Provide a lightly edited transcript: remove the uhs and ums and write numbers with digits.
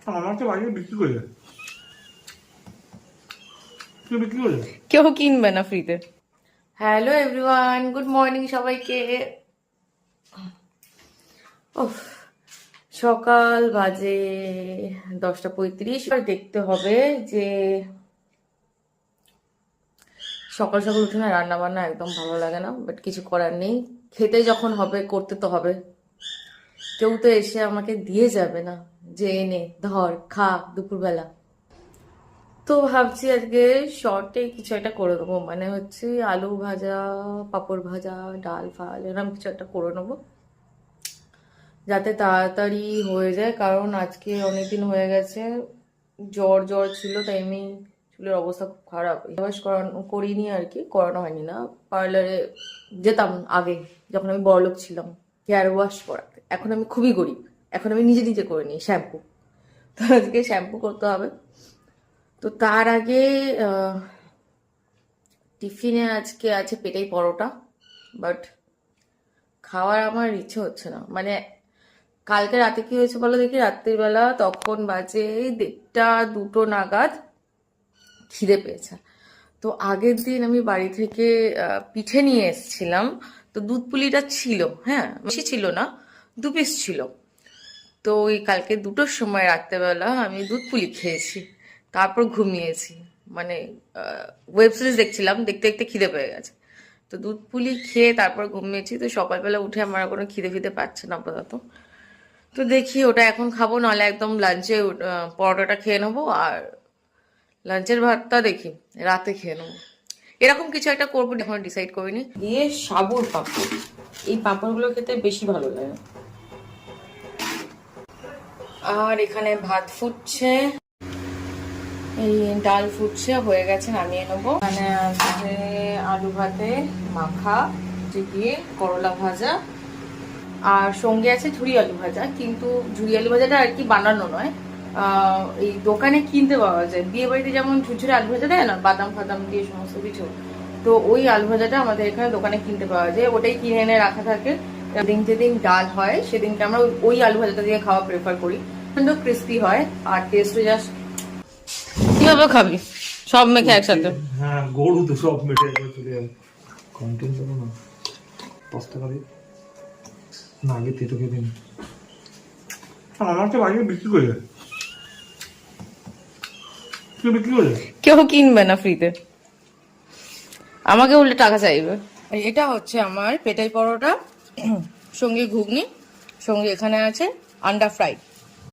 আমার তো বাড়িতে বিক্রি করে কেউ কিনবে না ফ্রিতে। হ্যালো এভরিওয়ান, গুড মর্নিং সবাইকে। সকাল বাজে 10:35। দেখতে হবে যে সকাল সকাল উঠে না রান্না বান্না একদম ভালো লাগে না, বাট কিছু করার নেই। খেতে যখন হবে করতে তো হবে। কেউ তো এসে আমাকে দিয়ে যাবে না যে এনে ধর খা দুপুরবেলা। তো ভাবছি আজকে শর্টে কিছু একটা করে দেবো, মানে হচ্ছে আলু ভাজা, পাঁপড় ভাজা, ডাল ফাল এরকম কিছু একটা করে নেবো যাতে তাড়াতাড়ি হয়ে যায়। কারণ আজকে অনেকদিন হয়ে গেছে, জ্বর জ্বর ছিল, তাই আমি চুলের অবস্থা খুব খারাপ। ওয়াশ করিনি আর কি, করানো হয়নি না। পার্লারে যেতাম আগে যখন আমি বড়লোক ছিলাম হেয়ার ওয়াশ করাতে। এখন আমি খুবই গরিব, এখন আমি নিজে নিজে করে নিই শ্যাম্পু। তো আজকে শ্যাম্পু করতে হবে। তো তার আগে টিফিনে আজকে আছে পেটাই পরোটা, বাট খাওয়ার আমার ইচ্ছে হচ্ছে না। মানে কালকে রাতে কি হয়েছে বলো দেখি, রাত্রিবেলা তখন বাজে 1:30-2 নাগাদ খিদে পেয়েছে। তো আগের দিন আমি বাড়ি থেকে পিঠে নিয়ে এসেছিলাম, তো দুধ পুলিটা ছিল, হ্যাঁ বেশি ছিল না, 2 পিস ছিল। তো ওই কালকে 2টোর সময় রাত্রেবেলা আমি দুধ পুলি খেয়েছি, তারপর ঘুমিয়েছি। মানে ওয়েব সিরিজ দেখছিলাম, দেখতে দেখতে খিদে পেয়ে গেছে। তো দুধ পুলি খেয়ে তারপর ঘুমিয়েছি। তো সকালবেলা উঠে আমার কোনো খিদে ফিদে পাচ্ছে না আপাতত। তো দেখি ওটা এখন খাবো, নাহলে একদম লাঞ্চে পরোটাটা খেয়ে নেবো, আর লাঞ্চের ভাতটা দেখি রাতে খেয়ে নেবো। এরকম কিছু একটা করবো, এখন ডিসাইড করিনি। দিয়ে সাবুর পাঁপড়, এই পাঁপড়গুলো খেতে বেশি ভালো লাগে। আর এখানে ভাত ফুটছে, এই ডাল ফুটছে, হয়ে গেছে, নামিয়ে নেবো। এখানে আছে আলু ভাতে মাখা দিয়ে করলা ভাজা, আর সঙ্গে আছে ঝুরি আলু ভাজা। কিন্তু ঝুরি আলু ভাজাটা আর কি বানানো নয়, এই দোকানে কিনতে পাওয়া যায়। বিয়ে বাড়িতে যেমন ঝুরঝুরে আলু ভাজা দেয় না, বাদাম ফাদাম দিয়ে সমস্ত কিছু, তো ওই আলু ভাজাটা আমাদের এখানে দোকানে কিনতে পাওয়া যায়। ওটাই কিনে এনে রাখা থাকে। দিন যেদিন ডাল হয় সেদিনকে আমরা ওই আলু ভাজাটা দিয়ে খাওয়া প্রেফার করি। কিন্তু ক্রিস্পি হয় আর টেস্টও জাস্ট। কিভাবে খাবি সব মেখে একসাথে? হ্যাঁ, গরু তো সব মেটে চলে যাবে। কন্টেন্ট দেবো না, 10 টাকা দিয়ে না, আগে তেতো খেয়ে দিন। আমার তো বাড়িতে বিক্রি করে কেউ কিনবে না ফ্রিতে, আমাকে উল্টে টাকা চাইবে। এটা হচ্ছে আমার পেটাই পরোটা, সঙ্গে ঘুগনি, সঙ্গে এখানে আছে আন্ডা ফ্রাই।